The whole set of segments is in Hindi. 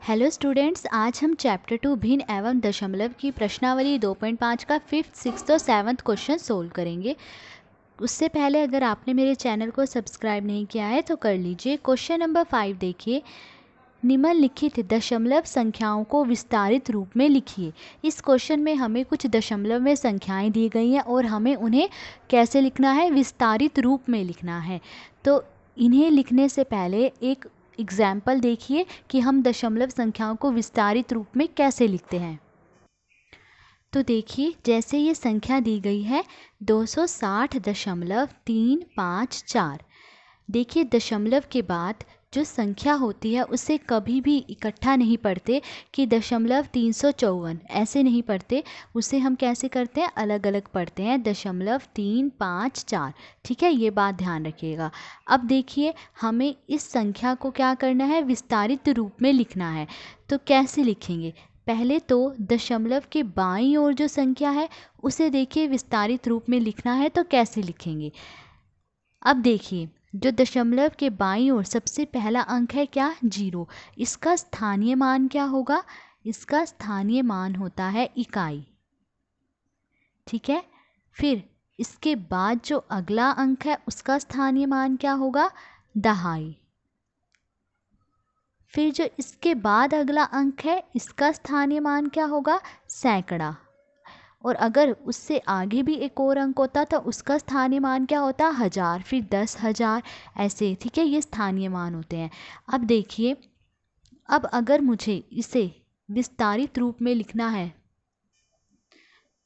हेलो स्टूडेंट्स, आज हम चैप्टर 2 भिन्न एवं दशमलव की प्रश्नावली 2.5 का 5th, 6th और 7th क्वेश्चन सोल्व करेंगे। उससे पहले अगर आपने मेरे चैनल को सब्सक्राइब नहीं किया है तो कर लीजिए। क्वेश्चन नंबर 5 देखिए, निम्नलिखित दशमलव संख्याओं को विस्तारित रूप में लिखिए। इस क्वेश्चन में हमें कुछ दशमलव में संख्याएं दी गई हैं और हमें उन्हें कैसे लिखना है, विस्तारित रूप में लिखना है। तो इन्हें लिखने से पहले एक एग्जाम्पल देखिए कि हम दशमलव संख्याओं को विस्तारित रूप में कैसे लिखते हैं। तो देखिए, जैसे ये संख्या दी गई है 260.354। देखिए, दशमलव के बाद जो संख्या होती है उसे कभी भी इकट्ठा नहीं पढ़ते कि दशमलव 354, ऐसे नहीं पढ़ते। उसे हम कैसे करते हैं, अलग अलग पढ़ते हैं, 354। ठीक है, ये बात ध्यान रखिएगा। अब देखिए, हमें इस संख्या को क्या करना है, विस्तारित रूप में लिखना है। तो कैसे लिखेंगे, पहले तो दशमलव के बाईं ओर जो संख्या है उसे देखिए विस्तारित रूप में लिखना है, तो कैसे लिखेंगे। अब देखिए, जो दशमलव के बाईं ओर सबसे पहला अंक है क्या, 0। इसका स्थानीय मान क्या होगा, इसका स्थानीय मान होता है इकाई। ठीक है, फिर इसके बाद जो अगला अंक है उसका स्थानीय मान क्या होगा, दहाई। फिर जो इसके बाद अगला अंक है इसका स्थानीय मान क्या होगा, सैकड़ा। और अगर उससे आगे भी एक और अंक होता तो उसका स्थानीय मान क्या होता, 1000, फिर 10,000, ऐसे। ठीक है, ये स्थानीय मान होते हैं। अब देखिए, अब अगर मुझे इसे विस्तारित रूप में लिखना है,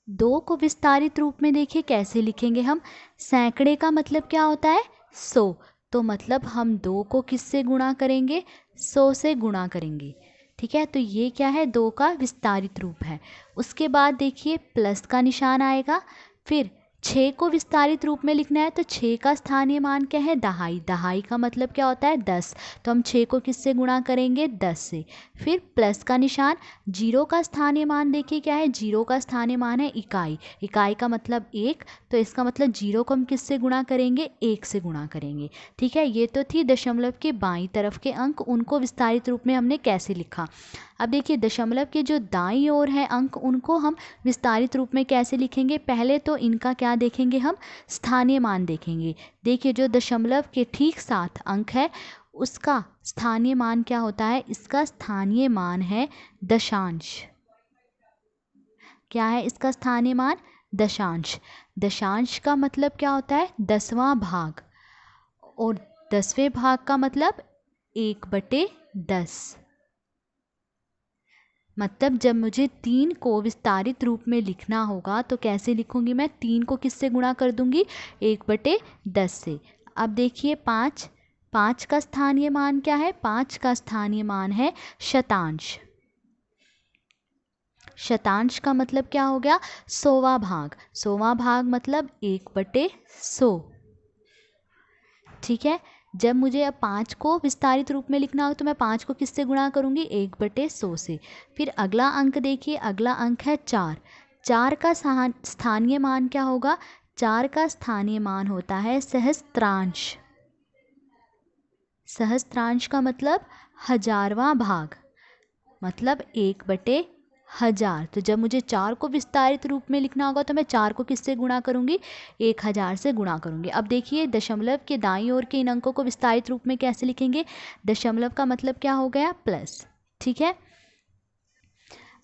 2 को विस्तारित रूप में देखिए कैसे लिखेंगे हम। सैकड़े का मतलब क्या होता है, 100। तो मतलब हम 2 को किससे गुणा करेंगे, 100 से गुणा करेंगे। ठीक है, तो ये क्या है, 2 का विस्तारित रूप है। उसके बाद देखिए प्लस का निशान आएगा। फिर 6 को विस्तारित रूप में लिखना है तो 6 का स्थानीय मान क्या है, दहाई। दहाई का मतलब क्या होता है, 10। तो हम 6 को किससे गुणा करेंगे, 10 से। फिर प्लस का निशान। 0 का स्थानीय मान देखिए क्या है, 0 का स्थानीय मान है इकाई। इकाई का मतलब 1, तो इसका मतलब 0 को हम किससे गुणा करेंगे, 1 से गुणा करेंगे। ठीक है, ये तो थी दशमलव के बाईं तरफ के अंक, उनको विस्तारित रूप में हमने कैसे लिखा। अब देखिए, दशमलव के जो दाईं ओर है अंक, उनको हम विस्तारित रूप में कैसे लिखेंगे। पहले तो इनका क्या देखेंगे, हम स्थानीय मान देखेंगे। देखिए, जो दशमलव के ठीक साथ अंक है उसका स्थानीय मान क्या होता है, इसका स्थानीय मान है दशांश। क्या है इसका स्थानीय मान, दशांश। दशांश का मतलब क्या होता है, 10वां भाग। और 10वें भाग का मतलब 1/10। मतलब जब मुझे 3 को विस्तारित रूप में लिखना होगा तो कैसे लिखूंगी मैं, 3 को किससे गुणा कर दूंगी, 1/10 से। अब देखिए 5, 5 का स्थानीय मान क्या है, 5 का स्थानीय मान है शतांश। शतांश का मतलब क्या हो गया, 100वां भाग। 100वां भाग मतलब 1/100। ठीक है, जब मुझे अब 5 को विस्तारित रूप में लिखना हो तो मैं 5 को किससे गुणा करूंगी, 1/100 से। फिर अगला अंक देखिए, अगला अंक है 4। 4 का स्थानीय मान क्या होगा, 4 का स्थानीय मान होता है सहस्त्रांश। सहस्त्रांश का मतलब 1000वां भाग, मतलब 1/1000। तो जब मुझे 4 को विस्तारित रूप में लिखना होगा तो मैं 4 को किससे गुणा करूंगी, 1000 से गुणा करूंगी। अब देखिए, दशमलव के दाईं ओर के इन अंकों को विस्तारित रूप में कैसे लिखेंगे, दशमलव का मतलब क्या हो गया, प्लस। ठीक है,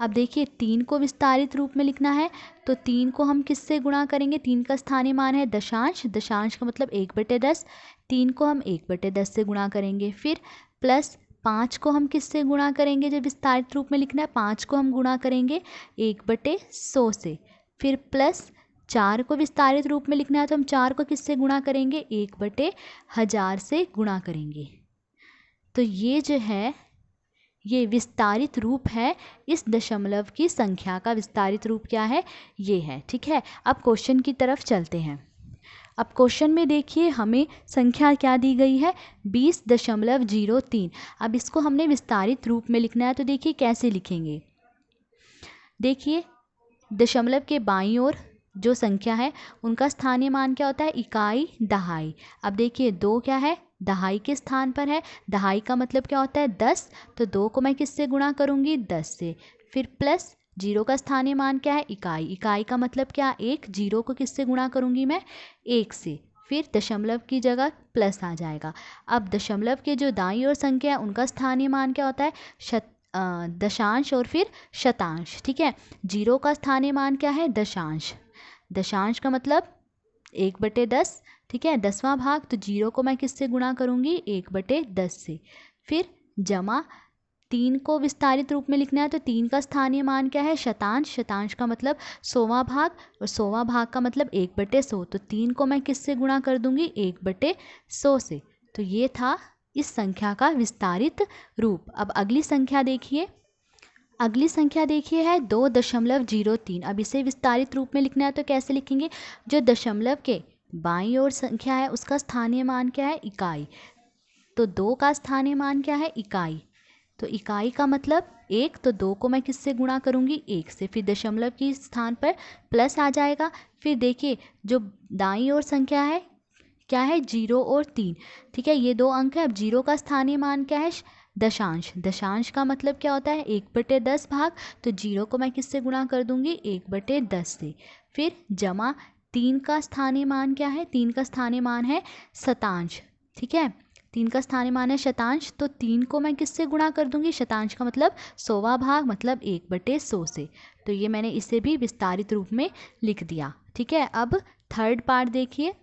अब देखिए 3 को विस्तारित रूप में लिखना है तो 3 को हम किससे गुणा करेंगे, 3 का स्थानीय मान है दशांश। दशांश का मतलब 1/10। 3 को हम 1/10 से गुणा करेंगे। फिर प्लस 5 को हम किससे गुणा करेंगे, जब विस्तारित रूप में लिखना है 5 को हम गुणा करेंगे 1/100 से। फिर प्लस 4 को विस्तारित रूप में लिखना है तो हम 4 को किससे गुणा करेंगे, 1/1000 से गुणा करेंगे। तो ये जो है, ये विस्तारित रूप है। इस दशमलव की संख्या का विस्तारित रूप क्या है, ये है। ठीक है, अब क्वेश्चन की तरफ चलते हैं। अब क्वेश्चन में देखिए हमें संख्या क्या दी गई है, 20.03। अब इसको हमने विस्तारित रूप में लिखना है तो देखिए कैसे लिखेंगे। देखिए, दशमलव के बाईं ओर जो संख्या है उनका स्थानीय मान क्या होता है, इकाई, दहाई। अब देखिए 2 क्या है, दहाई के स्थान पर है। दहाई का मतलब क्या होता है 10, तो 2 को मैं किससे गुणा करूँगी 10 से। फिर प्लस जीरो का स्थानीय मान क्या है इकाई। इकाई का मतलब क्या 1, जीरो को किससे गुणा करूँगी मैं 1 से। फिर दशमलव की जगह प्लस आ जाएगा। अब दशमलव के जो दाईं ओर संख्या है उनका स्थानीय मान क्या होता है दशांश और फिर शतांश। ठीक है, जीरो का स्थानीय मान क्या है दशांश। दशांश का मतलब 1/10। ठीक है, 10वां भाग, तो जीरो को मैं किससे गुणा करूँगी 1/10 से। फिर जमा 3 को विस्तारित रूप में लिखना है तो 3 का स्थानीय मान क्या है शतांश। शतांश का मतलब 100वां भाग, और 100वां भाग का मतलब 1/100, तो 3 को मैं किससे गुणा कर दूंगी 1/100 से। तो ये था इस संख्या का विस्तारित रूप। अब अगली संख्या देखिए। अगली संख्या देखिए है 2.03। अब इसे विस्तारित रूप में लिखना है तो कैसे लिखेंगे, जो दशमलव के बाईं ओर संख्या है उसका स्थानीय मान क्या है इकाई। तो 2 का स्थानीय मान क्या है इकाई, तो इकाई का मतलब 1, तो 2 को मैं किससे गुणा करूँगी 1 से। फिर दशमलव के स्थान पर प्लस आ जाएगा। फिर देखिए जो दाईं ओर संख्या है क्या है 0 और 3। ठीक है, ये 2 अंक है। अब जीरो का स्थानीय मान क्या है दशांश। दशांश का मतलब क्या होता है 1/10 भाग, तो जीरो को मैं किससे गुणा कर दूंगी 1/10 से। फिर जमा 3 का स्थानीय मान क्या है, 3 का स्थानीय मान है शतांश। ठीक है, 3 का स्थानीय मान है शतांश, तो 3 को मैं किससे गुणा कर दूंगी शतांश का मतलब 100वां भाग, मतलब 1/100 से। तो ये मैंने इसे भी विस्तारित रूप में लिख दिया। ठीक है, अब थर्ड पार्ट देखिए।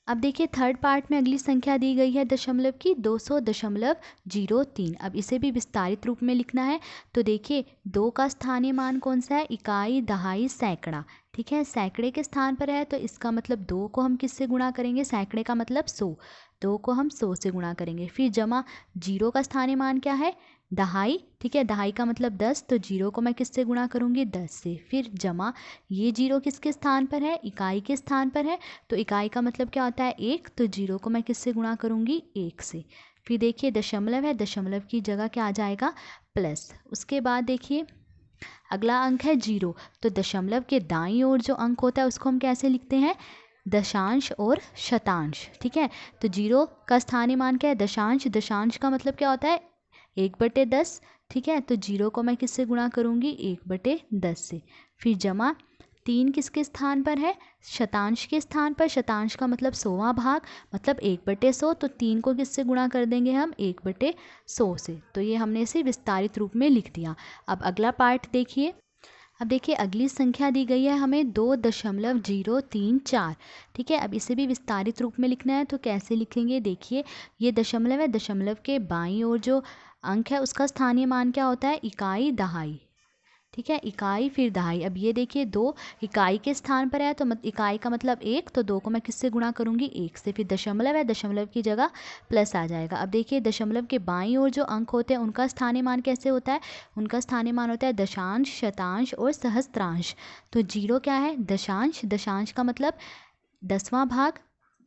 अब देखिए थर्ड पार्ट में अगली संख्या दी गई है दशमलव की 200.03। अब इसे भी विस्तारित रूप में लिखना है तो देखिए 2 का स्थानीय मान कौन सा है इकाई, दहाई, सैकड़ा। ठीक है, सैकड़े के स्थान पर है तो इसका मतलब 2 को हम किससे गुणा करेंगे, सैकड़े का मतलब 100, 2 को हम 100 से गुणा करेंगे। फिर जमा जीरो का स्थानीय मान क्या है दहाई। ठीक है, दहाई का मतलब 10, तो जीरो को मैं किससे गुणा करूँगी 10 से। फिर जमा ये जीरो किसके स्थान पर है इकाई के स्थान पर है, तो इकाई का मतलब क्या होता है 1, तो जीरो को मैं किससे गुणा करूँगी 1 से। फिर देखिए दशमलव है, दशमलव की जगह क्या आ जाएगा प्लस। उसके बाद देखिए अगला अंक है 0, तो दशमलव के दाईं ओर जो अंक होता है उसको हम कैसे लिखते हैं दशांश और शतांश। ठीक है, तो 0 का स्थानीय मान क्या है दशांश। दशांश का मतलब क्या होता है 1/10। ठीक है, तो 0 को मैं किससे गुणा करूँगी 1/10 से। फिर जमा 3 किसके स्थान पर है शतांश के स्थान पर। शतांश का मतलब 100वां भाग, मतलब 1/100, तो 3 को किससे गुणा कर देंगे हम 1/100 से। तो ये हमने इसे विस्तारित रूप में लिख दिया। अब अगला पार्ट देखिए। अब देखिए अगली संख्या दी गई है हमें 2.034। ठीक है, अब इसे भी विस्तारित रूप में लिखना है तो कैसे लिखेंगे, देखिए ये दशमलव है, दशमलव के बाईं ओर जो अंक है उसका स्थानीय मान क्या होता है इकाई, दहाई। ठीक है, इकाई फिर दहाई। अब ये देखिए 2 इकाई के स्थान पर है तो इकाई का मतलब 1, तो 2 को मैं किससे गुणा करूँगी 1 से। फिर दशमलव है, दशमलव की जगह प्लस आ जाएगा। अब देखिए दशमलव के बाईं ओर जो अंक होते हैं उनका स्थानीय मान कैसे होता है, उनका स्थानीय मान होता है दशांश, शतांश और सहस्त्रांश। तो 0 क्या है दशांश। दशांश का मतलब 10वां भाग,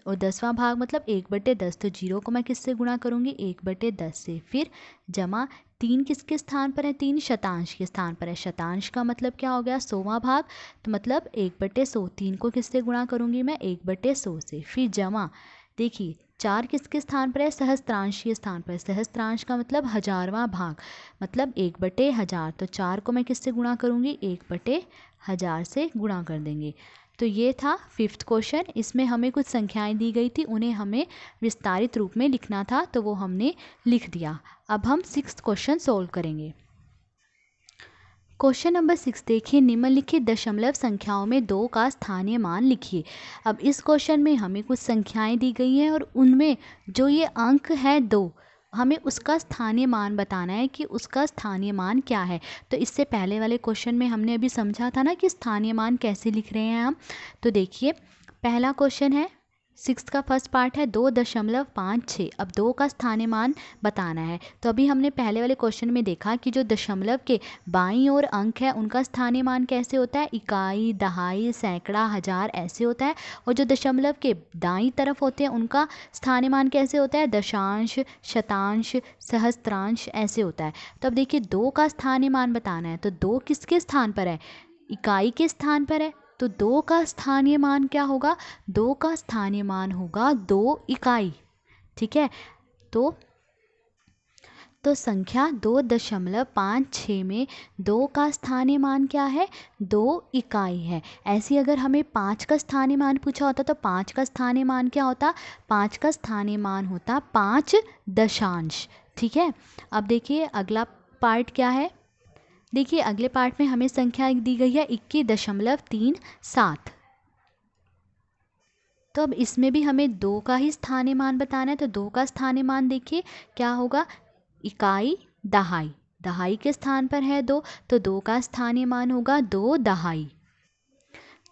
और 10वां भाग मतलब 1/10, तो 0 को मैं किससे गुणा करूँगी 1/10 से। फिर जमा 3 किसके स्थान पर है 3 शतांश के स्थान पर है। शतांश का मतलब क्या हो गया 100वां भाग, तो मतलब 1/100, 3 को किससे गुणा करूँगी मैं 1/100 से। फिर जमा देखिए 4 किसके स्थान पर है सहस्त्रांश के स्थान पर। सहस्त्रांश का मतलब 1000वां भाग, मतलब 1/1000, तो 4 को मैं किससे गुणा करूँगी 1/1000 से गुणा कर देंगे। तो ये था 5th क्वेश्चन। इसमें हमें कुछ संख्याएं दी गई थी, उन्हें हमें विस्तारित रूप में लिखना था तो वो हमने लिख दिया। अब हम 6th क्वेश्चन सॉल्व करेंगे। क्वेश्चन नंबर 6 देखिए, निम्नलिखित दशमलव संख्याओं में 2 का स्थानीय मान लिखिए। अब इस क्वेश्चन में हमें कुछ संख्याएं दी गई हैं और उनमें जो ये अंक है 2, हमें उसका स्थानीय मान बताना है कि उसका स्थानीय मान क्या है। तो इससे पहले वाले क्वेश्चन में हमने अभी समझा था ना कि स्थानीय मान कैसे लिख रहे हैं हम। तो देखिए पहला क्वेश्चन है 6 का फर्स्ट पार्ट है 2.56। अब 2 का स्थानीय मान बताना है। तो अभी हमने पहले वाले क्वेश्चन में देखा कि जो दशमलव के बाईं ओर अंक है उनका स्थानीय मान कैसे होता है इकाई, दहाई, सैकड़ा, हजार ऐसे होता है। और जो दशमलव के दाईं तरफ होते हैं उनका स्थानीय मान कैसे होता है दशांश, शतांश, सहस्त्रांश ऐसे होता है। तो अब देखिए 2 का स्थानीय मान बताना है, तो 2 किसके स्थान पर है इकाई के स्थान पर है, तो 2 का स्थानीय मान क्या होगा 2 का स्थानीय मान होगा 2 इकाई। ठीक है। तो संख्या 2.56 में 2 का स्थानीय मान क्या है? 2 इकाई है। ऐसी अगर हमें 5 का स्थानीय मान पूछा होता तो 5 का स्थानीय मान क्या होता? 5 का स्थानीय मान होता 5 दशांश। ठीक है। अब देखिए अगला पार्ट क्या है। देखिए अगले पार्ट में हमें संख्या दी गई है 21.37। तो अब इसमें भी हमें 2 का ही स्थानीय मान बताना है। तो 2 का स्थानीय मान देखिए क्या होगा? इकाई दहाई, दहाई के स्थान पर है 2, तो 2 का स्थानीय मान होगा 2 दहाई।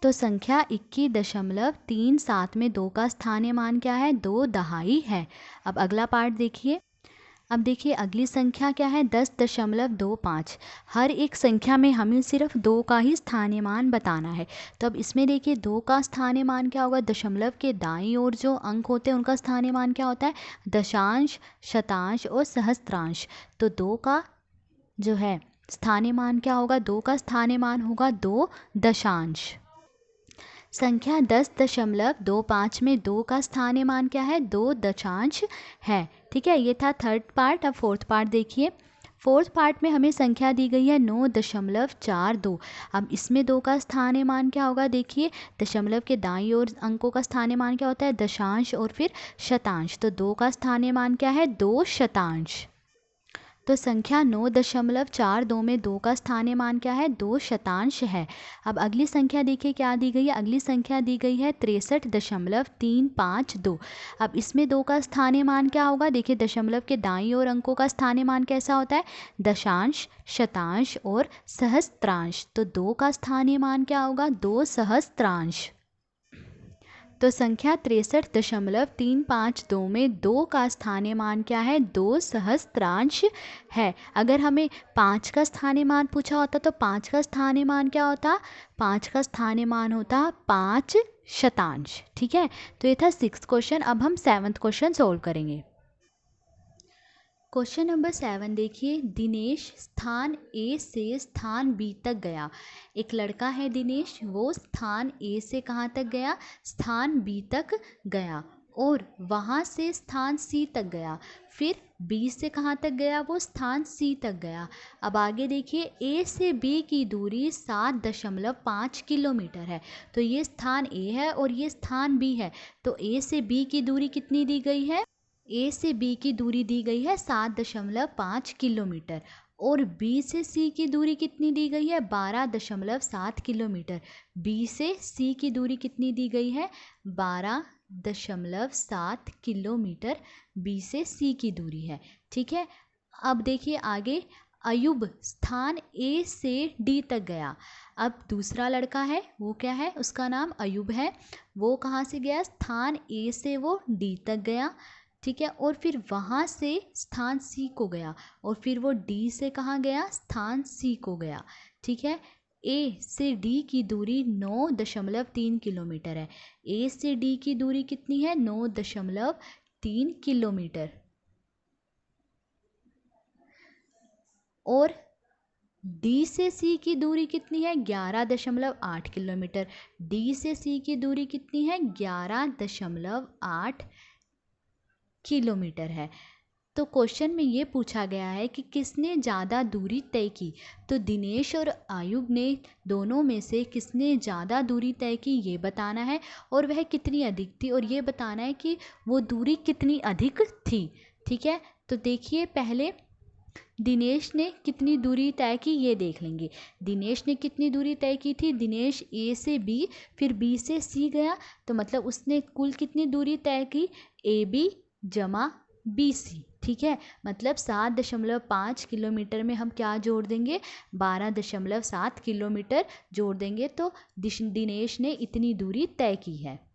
तो संख्या 21.37 में 2 का स्थानीय मान क्या है? 2 दहाई है। अब अगला पार्ट देखिए। अब देखिए अगली संख्या क्या है? 10.25। हर एक संख्या में हमें सिर्फ 2 का ही स्थानीय मान बताना है। तो अब इसमें देखिए 2 का स्थानीय मान क्या होगा? दशमलव के दाईं ओर जो अंक होते हैं उनका स्थानीय मान क्या होता है? दशांश, शतांश और सहस्त्रांश। तो 2 का जो है स्थानीय मान क्या होगा? 2 का स्थानीय मान होगा 2 दशांश। संख्या 10.25 में 2 का स्थानीय मान क्या है? 2 दशांश है। ठीक है, ये था थर्ड पार्ट। अब फोर्थ पार्ट देखिए। फोर्थ पार्ट में हमें संख्या दी गई है 9.42। अब इसमें 2 का स्थानीय मान क्या होगा? देखिए दशमलव के दाईं ओर अंकों का स्थानीय मान क्या होता है? दशांश और फिर शतांश। तो 2 का स्थानीय मान क्या है? 2 शतांश। तो संख्या 9.42 में 2 का स्थानीय मान क्या है? 2 शतांश है। अब अगली संख्या देखिए क्या दी गई है। अगली संख्या दी गई है 63.352। अब इसमें 2 का स्थानीय मान क्या होगा? देखिए दशमलव के दाईं ओर अंकों का स्थानीय मान कैसा होता है? दशांश, शतांश और सहस्त्रांश। तो 2 का स्थानीय मान क्या होगा? 2 सहस्त्रांश। तो संख्या 63.352 में 2 का स्थानीय मान क्या है? 2 सहस्त्रांश है। अगर हमें 5 का स्थानीय मान पूछा होता तो 5 का स्थानीय मान क्या होता? 5 का स्थानीय मान होता 5 शतांश। ठीक है, तो ये था 6th क्वेश्चन। अब हम 7th क्वेश्चन सोल्व करेंगे। क्वेश्चन नंबर 7 देखिए। दिनेश स्थान ए से स्थान बी तक गया। एक लड़का है दिनेश, वो स्थान ए से कहाँ तक गया? स्थान बी तक गया और वहाँ से स्थान सी तक गया। फिर बी से कहाँ तक गया? वो स्थान सी तक गया। अब आगे देखिए, ए से बी की दूरी 7.5 किलोमीटर है। तो ये स्थान ए है और ये स्थान बी है। तो ए से बी की दूरी कितनी दी गई है? ए से बी की दूरी दी गई है 7.5 किलोमीटर और बी से सी की दूरी कितनी दी गई है? 12.7 किलोमीटर। बी से सी की दूरी कितनी दी गई है? 12.7 किलोमीटर बी से सी की दूरी है। ठीक है, अब देखिए आगे। अयुब स्थान ए से डी तक गया। अब दूसरा लड़का है, वो क्या है? उसका नाम अयुब है। वो कहाँ से गया? स्थान ए से वो डी तक गया। ठीक है, और फिर वहाँ से स्थान सी को गया और फिर वो डी से कहाँ गया? स्थान सी को गया। ठीक है, ए से डी की दूरी 9.3 किलोमीटर है। ए से डी की दूरी कितनी है? 9.3 किलोमीटर। और डी से सी की दूरी कितनी है? 11.8 किलोमीटर। डी से सी की दूरी कितनी है? 11.8 किलोमीटर है। तो क्वेश्चन में ये पूछा गया है कि किसने ज़्यादा दूरी तय की। तो दिनेश और आयुब ने दोनों में से किसने ज़्यादा दूरी तय की ये बताना है और वह कितनी अधिक थी और ये बताना है कि वो दूरी कितनी अधिक थी। ठीक है, तो देखिए पहले दिनेश ने कितनी दूरी तय की ये देख लेंगे। दिनेश ने कितनी दूरी तय की थी? दिनेश ए से बी फिर बी से सी गया, तो मतलब उसने कुल कितनी दूरी तय की? ए बी जमा बी सी। ठीक है, मतलब 7.5 किलोमीटर में हम क्या जोड़ देंगे? 12.7 किलोमीटर जोड़ देंगे। तो दिनेश ने इतनी दूरी तय की है।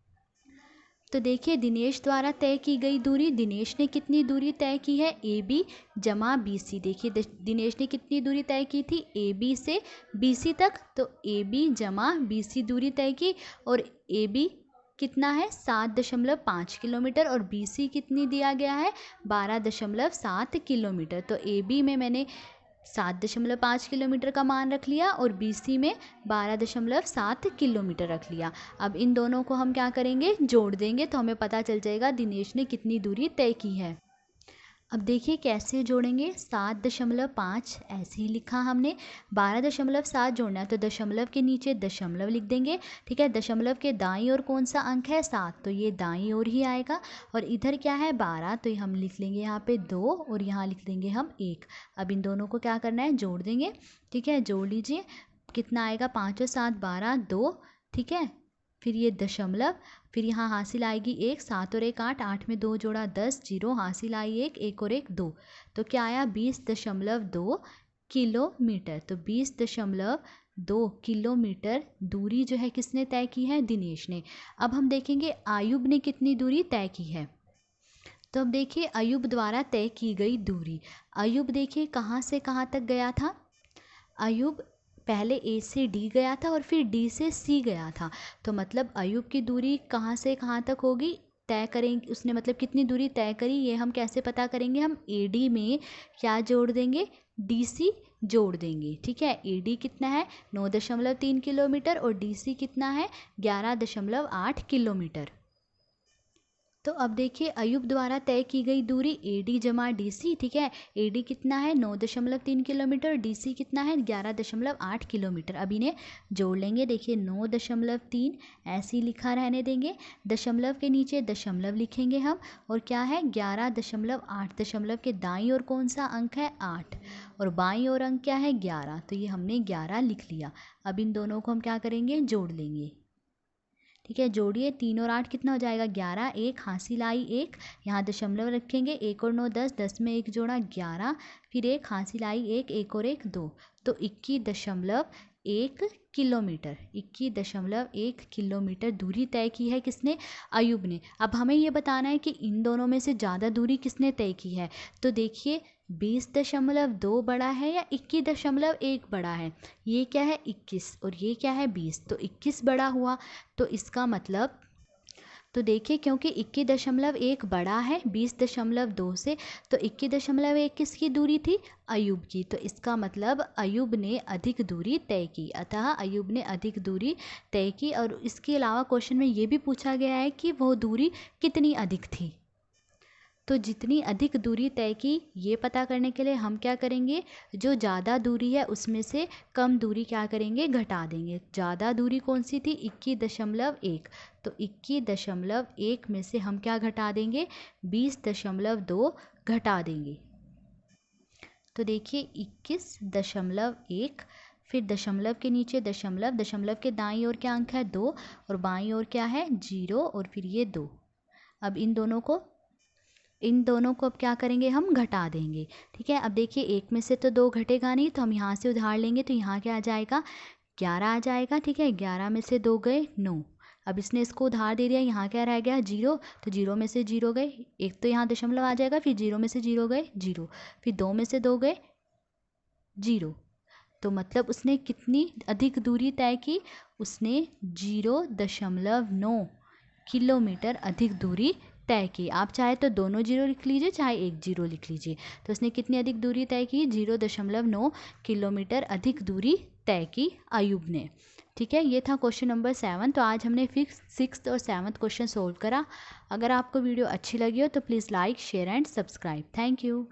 तो देखिए दिनेश द्वारा तय की गई दूरी, दिनेश ने कितनी दूरी तय की है? ए बी जमा बी सी। देखिए दिनेश ने कितनी दूरी तय की थी? ए बी से बी सी तक। तो ए बी जमा बी सी दूरी तय की और ए बी कितना है? 7.5 किलोमीटर और बी सी कितनी दिया गया है? 12.7 किलोमीटर। तो ए बी में मैंने 7.5 किलोमीटर का मान रख लिया और BC में 12.7 किलोमीटर रख लिया। अब इन दोनों को हम क्या करेंगे, जोड़ देंगे तो हमें पता चल जाएगा दिनेश ने कितनी दूरी तय की है। अब देखिए कैसे जोड़ेंगे, 7.5 ऐसे ही लिखा हमने, 12.7 जोड़ना है तो दशमलव के नीचे दशमलव लिख देंगे। ठीक है, दशमलव के दाईं ओर कौन सा अंक है, 7, तो ये दाईं ओर ही आएगा। और इधर क्या है 12, तो हम लिख लेंगे यहाँ पे 2 और यहाँ लिख देंगे हम 1। अब इन दोनों को क्या करना है, जोड़ देंगे। ठीक है, जोड़ लीजिए, कितना आएगा, 5 और 7 12, 2। ठीक है, फिर ये दशमलव, फिर यहाँ हासिल आएगी 1, 7 और 1 8, 8 में 2 जोड़ा 10, 0 हासिल आई 1, 1 और 1 2, तो क्या आया 20.2 किलोमीटर। तो 20.2 किलोमीटर दूरी जो है किसने तय की है, दिनेश ने। अब हम देखेंगे आयुब ने कितनी दूरी तय की है। तो अब देखिए आयुब द्वारा तय की गई दूरी, आयुब देखिए कहाँ से कहाँ तक गया था, आयुब पहले A से D गया था और फिर D से C गया था। तो मतलब अयूब की दूरी कहाँ से कहाँ तक होगी, तय करेंगे उसने, मतलब कितनी दूरी तय करी, ये हम कैसे पता करेंगे, हम AD में क्या जोड़ देंगे, DC जोड़ देंगे। ठीक है, AD कितना है 9.3 किलोमीटर और DC कितना है 11.8 किलोमीटर। तो अब देखिए अयूब द्वारा तय की गई दूरी AD जमा DC। ठीक है, AD कितना है 9.3 किलोमीटर, DC कितना है 11.8 किलोमीटर। अब इन्हें जोड़ लेंगे, देखिए 9.3 ऐसे ही लिखा रहने देंगे, दशमलव के नीचे दशमलव लिखेंगे हम, और क्या है 11.8, दशमलव के दाईं ओर कौन सा अंक है 8 और बाईं ओर अंक क्या है 11, तो ये हमने 11 लिख लिया। अब इन दोनों को हम क्या करेंगे, जोड़ लेंगे। ठीक है, जोड़िए, 3 और 8 कितना हो जाएगा 11, 1 हासिल आई 1, यहाँ दशमलव रखेंगे, 1 और 9 10, 10 में 1 जोड़ा 11, फिर 1 हासिल आई 1, 1 और 1 2, तो 21.1 किलोमीटर, 21.1 किलोमीटर दूरी तय की है किसने, अयूब ने। अब हमें ये बताना है कि इन दोनों में से ज़्यादा दूरी किसने तय की है। तो देखिए 20.2 बड़ा है या 21.1 बड़ा है, ये क्या है 21 और ये क्या है 20, तो 21 बड़ा हुआ। तो इसका मतलब, तो देखिए क्योंकि 21.1 बड़ा है 20.2 से, तो 21.1 किसकी दूरी थी, अयूब की। तो इसका मतलब अयूब ने अधिक दूरी तय की, अतः अयूब ने अधिक दूरी तय की। और इसके अलावा क्वेश्चन में ये भी पूछा गया है कि वो दूरी कितनी अधिक थी। तो जितनी अधिक दूरी तय की ये पता करने के लिए हम क्या करेंगे, जो ज़्यादा दूरी है उसमें से कम दूरी क्या करेंगे, घटा देंगे। ज़्यादा दूरी कौन सी थी 21.1, तो 21.1 में से हम क्या घटा देंगे 20.2 घटा देंगे। तो देखिए 21.1, फिर दशमलव के नीचे दशमलव, दशमलव के दाईं ओर क्या अंक है 2 और बाईं ओर क्या है 0 और फिर ये 2। अब इन दोनों को अब क्या करेंगे, हम घटा देंगे। ठीक है, अब देखिए एक में से तो 2 घटेगा नहीं, तो हम यहाँ से उधार लेंगे, तो यहाँ क्या आ जाएगा 11 आ जाएगा। ठीक है, 11 में से 2 गए 9, अब इसने इसको उधार दे दिया, यहाँ क्या रह गया 0, तो 0 में से 0 गए, एक तो यहाँ दशमलव आ जाएगा, फिर 0 में से 0 गए 0, फिर 2 में से 2 गए 0। तो मतलब उसने कितनी अधिक दूरी तय की, उसने 0.9 किलोमीटर अधिक दूरी तय की। आप चाहे तो दोनों 0 लिख लीजिए, चाहे एक 0 लिख लीजिए। तो उसने कितनी अधिक दूरी तय की, 0.9 किलोमीटर अधिक दूरी तय की अयूब ने। ठीक है, ये था क्वेश्चन नंबर 7। तो आज हमने 6th और 7th क्वेश्चन सोल्व करा। अगर आपको वीडियो अच्छी लगी हो तो please like share and subscribe. Thank you.